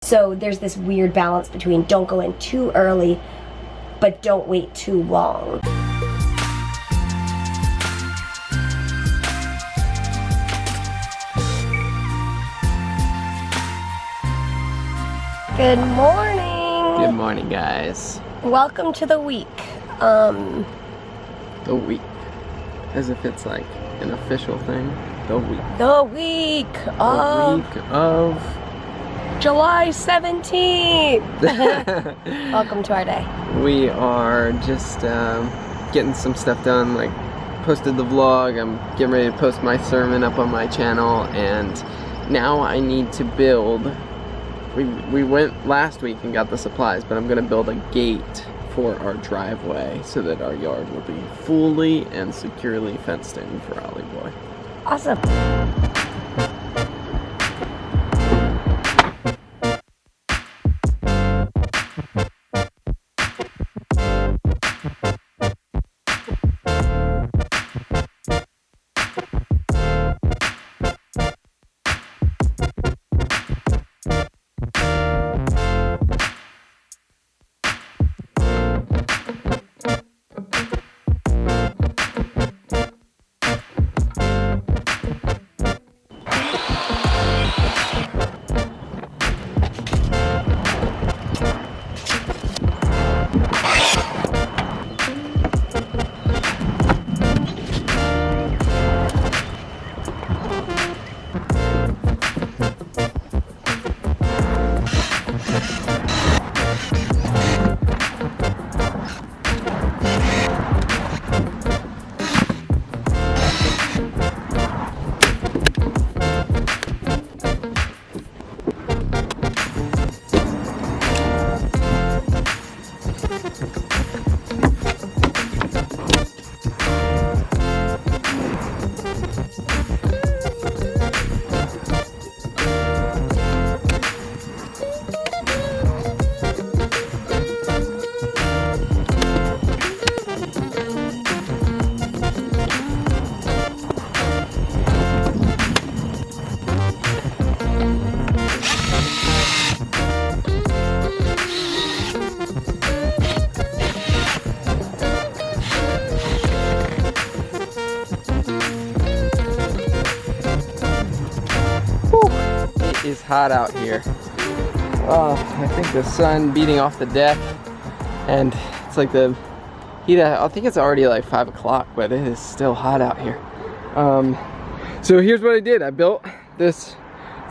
So there's this weird balance between don't go in too early, but don't wait too long. Good morning. Good morning, guys. Welcome to the week. The week. As if it's like an official thing. The week. The week of July 17th. Welcome to our day. We are just getting some stuff done, like posted the vlog. I'm getting ready to post my sermon up on my channel, and now I need to build. We went last week and got the supplies, but I'm gonna build a gate for our driveway so that our yard will be fully and securely fenced in for Ollie Boy. Awesome. It's hot out here. Oh, I think the sun beating off the deck, and it's like the heat. I think it's already like 5 o'clock, but it is still hot out here. So here's what I did. I built this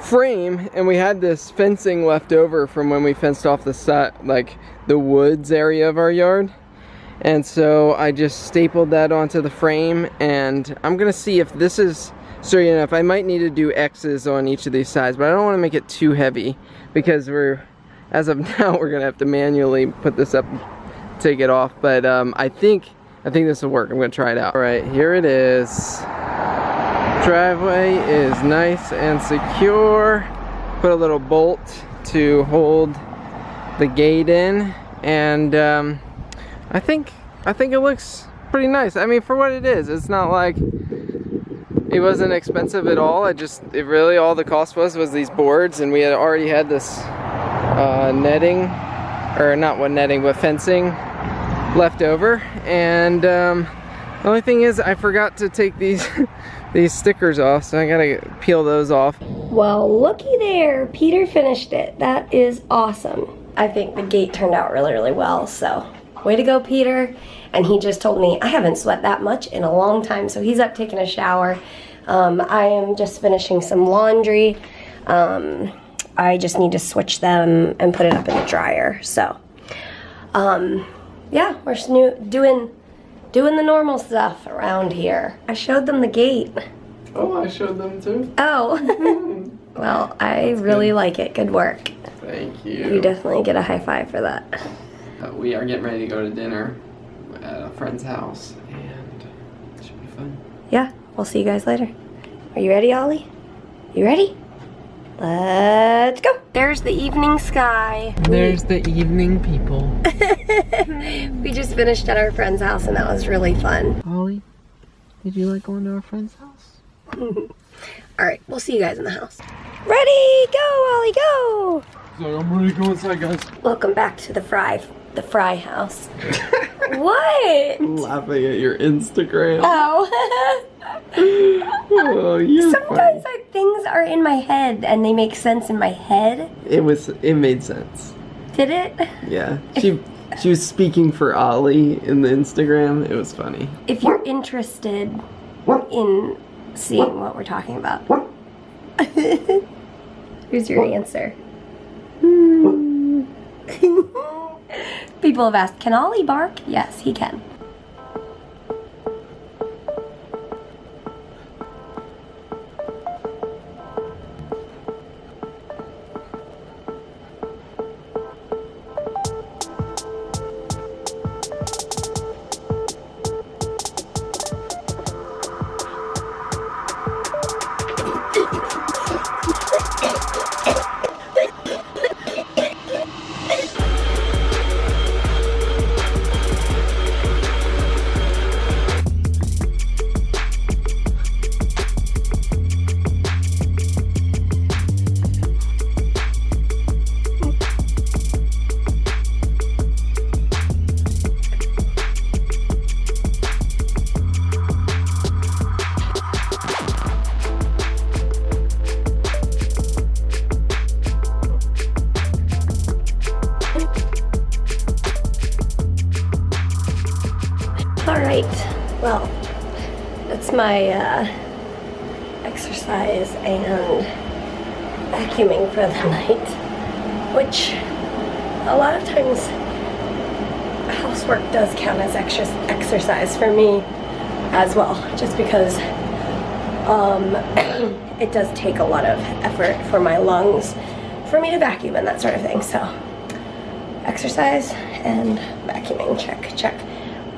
frame, and we had this fencing left over from when we fenced off the set, like the woods area of our yard. And so I just stapled that onto the frame, and I'm gonna see if this is straight enough. I might need to do X's on each of these sides, but I don't want to make it too heavy because as of now, we're gonna have to manually put this up, take it off. But I think this will work. I'm gonna try it out. All right, here it is. Driveway is nice and secure. Put a little bolt to hold the gate in, and I think it looks pretty nice. I mean, for what it is, it's not like it wasn't expensive at all. It really all the cost was these boards, and we had already had this netting, or not what netting, but fencing left over. And the only thing is I forgot to take these these stickers off, so I gotta peel those off. Well, looky there, Peter finished it. That is awesome. I think the gate turned out really, really well, so way to go, Peter. And he just told me I haven't sweat that much in a long time, so he's up taking a shower. I am just finishing some laundry. I just need to switch them and put it up in the dryer. So, yeah, we're just doing the normal stuff around here. I showed them the gate. Oh, I showed them too? Oh. Well, I really like it. Good work. Thank you. You definitely get a high five for that. We are getting ready to go to dinner at a friend's house, and it should be fun. Yeah, we'll see you guys later. Are you ready, Ollie? You ready? Let's go. There's the evening sky. There's the evening people. We just finished at our friend's house, and that was really fun. Ollie, did you like going to our friend's house? All right, we'll see you guys in the house. Ready, go, Ollie, go. So I'm ready to go inside, guys. Welcome back to the Frey house. What? I'm laughing at your Instagram. Oh. Oh, you're Sometimes funny. things are in my head and they make sense in my head. It made sense. Did it? Yeah. She was speaking for Ollie in the Instagram. It was funny. If you're interested in seeing what we're talking about, here's your answer. People have asked, can Ollie bark? Yes, he can. Alright, well, that's my exercise and vacuuming for the night, which a lot of times housework does count as exercise for me as well, just because it does take a lot of effort for my lungs for me to vacuum and that sort of thing. So exercise and vacuuming, check.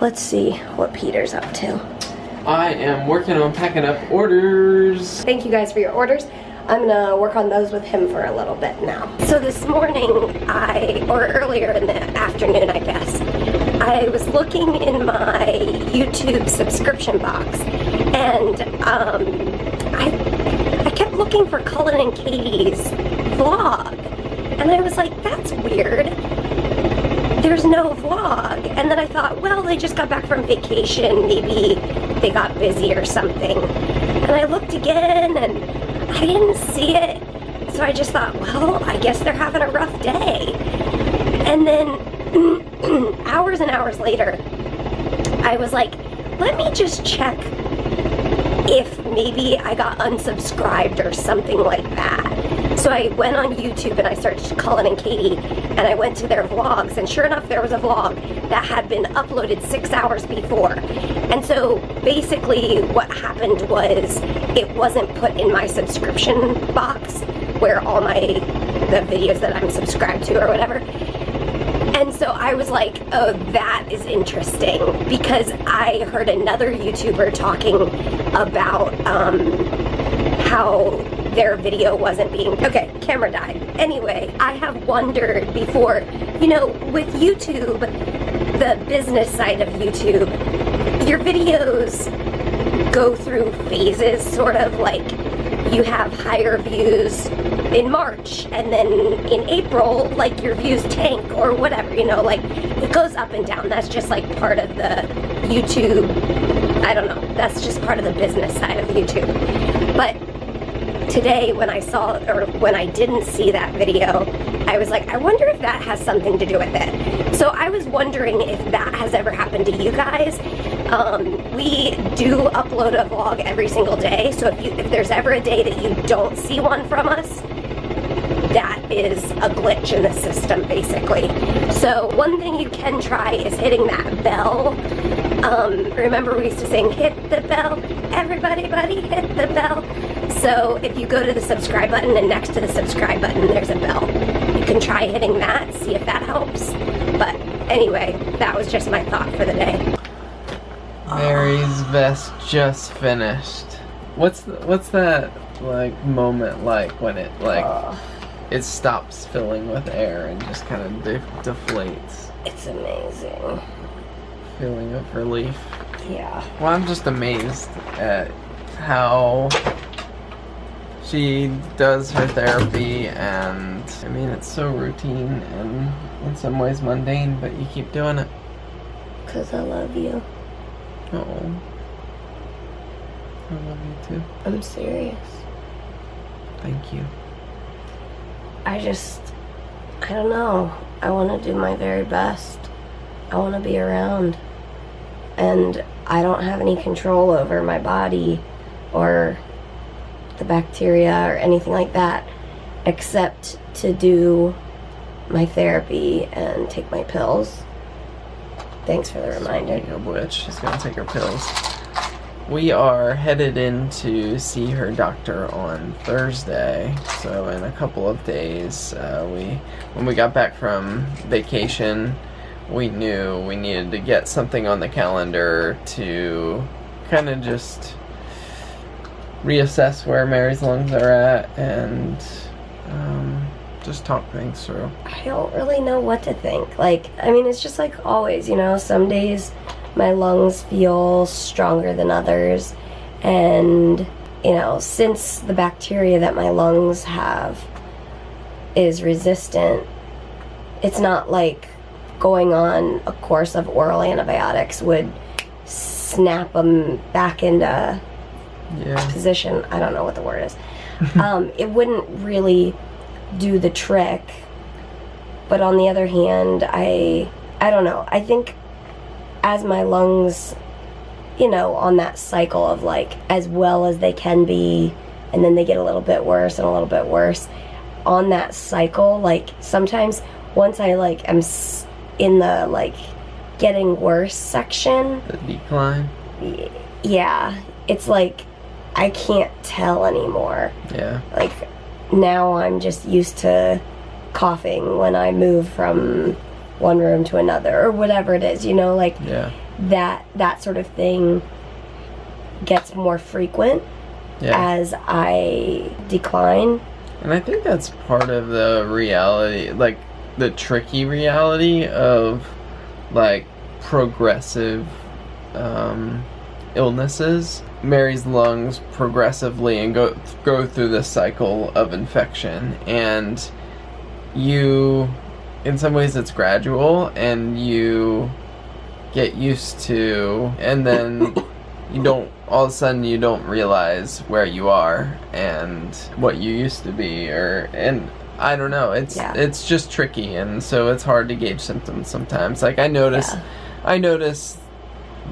Let's see what Peter's up to. I am working on packing up orders. Thank you guys for your orders. I'm gonna work on those with him for a little bit now. So this morning, or earlier in the afternoon, I guess, I was looking in my YouTube subscription box, and I kept looking for Cullen and Katie's vlog, and I was like, that's weird. There's no vlog. And then I thought, well, they just got back from vacation. Maybe they got busy or something. And I looked again and I didn't see it. So I just thought, well, I guess they're having a rough day. And then hours and hours later, I was like, let me just check if maybe I got unsubscribed or something like that. So I went on YouTube and I searched Cullen and Katie, and I went to their vlogs, and sure enough, there was a vlog that had been uploaded 6 hours before. And so basically what happened was it wasn't put in my subscription box where all the videos that I'm subscribed to or whatever. And so I was like, oh, that is interesting, because I heard another YouTuber talking about how their video wasn't being... Okay, camera died. Anyway, I have wondered before, you know, with YouTube, the business side of YouTube, your videos go through phases, sort of like you have higher views in March, and then in April, like, your views tank or whatever, you know, like, it goes up and down. That's just like part of the YouTube, I don't know, that's just part of the business side of YouTube. But today, when I didn't see that video, I was like, I wonder if that has something to do with it. So I was wondering if that has ever happened to you guys. We do upload a vlog every single day, so if there's ever a day that you don't see one from us, that is a glitch in the system, basically. So one thing you can try is hitting that bell. Remember we used to sing, hit the bell, everybody buddy, hit the bell. So if you go to the subscribe button, and next to the subscribe button there's a bell. You can try hitting that, see if that helps. But anyway, that was just my thought for the day. Mary's vest just finished. What's that like moment like when it it stops filling with air and just kind of deflates? It's amazing. Feeling of relief. Yeah. Well, I'm just amazed at how she does her therapy, and I mean, it's so routine and in some ways mundane, but you keep doing it. 'Cause I love you. Oh, I love you too. I'm serious. Thank you. I don't know. I want to do my very best. I want to be around. And I don't have any control over my body or the bacteria or anything like that, except to do my therapy and take my pills. Thanks for the reminder. Speaking of which, she's gonna take her pills. We are headed in to see her doctor on Thursday, so in a couple of days. When we got back from vacation, we knew we needed to get something on the calendar to kind of just reassess where Mary's lungs are at and just talk things through. I don't really know what to think. Like, I mean, it's just like always, you know, some days my lungs feel stronger than others. And, you know, since the bacteria that my lungs have is resistant, it's not like going on a course of oral antibiotics would snap them back into position. I don't know what the word is. It wouldn't really do the trick. But on the other hand, I don't know. I think as my lungs, you know, on that cycle of like as well as they can be, and then they get a little bit worse and a little bit worse, on that cycle, like sometimes once I like am in the like getting worse section, The decline. Yeah, it's like I can't tell anymore. Yeah. Like now I'm just used to coughing when I move from one room to another or whatever it is, you know, like that sort of thing gets more frequent as I decline. And I think that's part of the reality, like the tricky reality of like progressive illnesses. Mary's lungs progressively and go through this cycle of infection, and you, in some ways it's gradual and you get used to, and then you don't, all of a sudden you don't realize where you are and what you used to be, and I don't know, it's just tricky, and so it's hard to gauge symptoms sometimes. Like I notice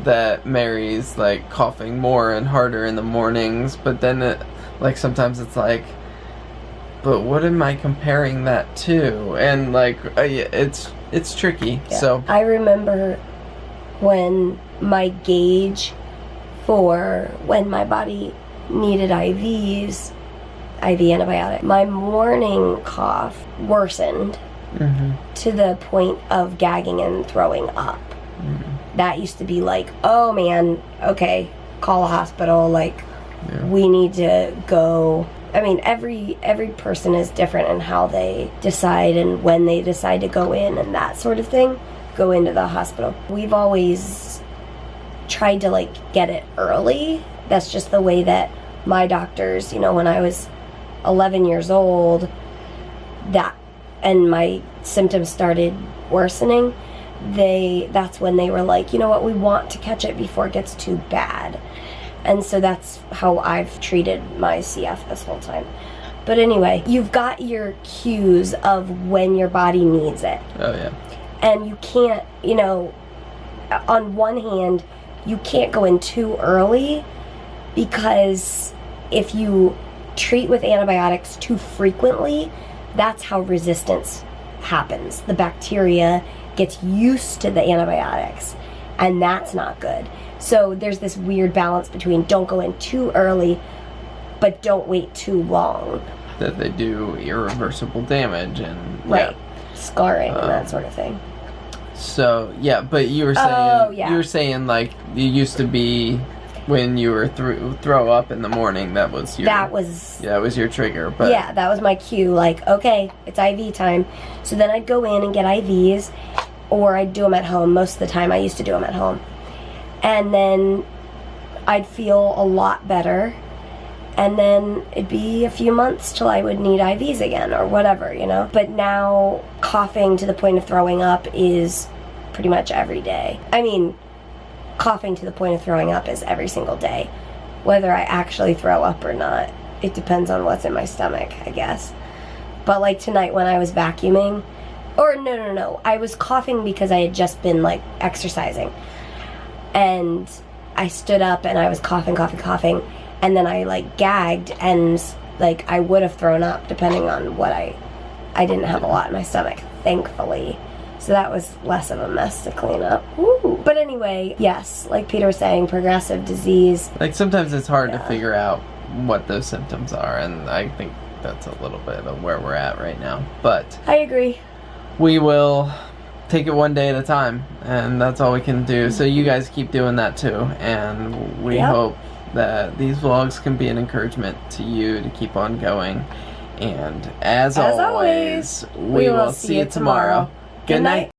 that Mary's like coughing more and harder in the mornings, but then like sometimes it's like, but what am I comparing that to? And like it's tricky. So I remember when my gauge for when my body needed IV antibiotic, my morning cough worsened to the point of gagging and throwing up. That used to be like, oh man, okay, call a hospital, like we need to go. I mean, every person is different in how they decide and when they decide to go in and that sort of thing, go into the hospital. We've always tried to like get it early. That's just the way that my doctors, you know, when I was 11 years old, and my symptoms started worsening, that's when they were like, you know what, we want to catch it before it gets too bad. And so that's how I've treated my CF this whole time. But anyway, you've got your cues of when your body needs it. Oh yeah. And you can't, you know, on one hand, you can't go in too early, because if you treat with antibiotics too frequently, that's how resistance happens. The bacteria gets used to the antibiotics, and that's not good. So there's this weird balance between don't go in too early, but don't wait too long. That they do irreversible damage and scarring and that sort of thing. So yeah, but you were saying like you used to be when you were throw up in the morning. That was your trigger. But yeah, that was my cue. Like, okay, it's IV time. So then I'd go in and get IVs, or I'd do them at home. Most of the time, I used to do them at home, and then I'd feel a lot better. and then it'd be a few months till I would need IVs again or whatever, you know. But now coughing to the point of throwing up is pretty much every day. I mean, coughing to the point of throwing up is every single day. Whether I actually throw up or not, it depends on what's in my stomach, I guess. But like tonight when I was vacuuming, or no, I was coughing because I had just been like exercising. And I stood up and I was coughing, and then I like gagged, and like I would have thrown up depending on what I didn't have a lot in my stomach, thankfully. So that was less of a mess to clean up. Ooh. But anyway, yes, like Peter was saying, progressive disease. Like sometimes it's hard to figure out what those symptoms are, and I think that's a little bit of where we're at right now. But I agree. We will take it one day at a time, and that's all we can do. So you guys keep doing that too, and we hope that these vlogs can be an encouragement to you to keep on going. And as always, we will see you tomorrow. Good night.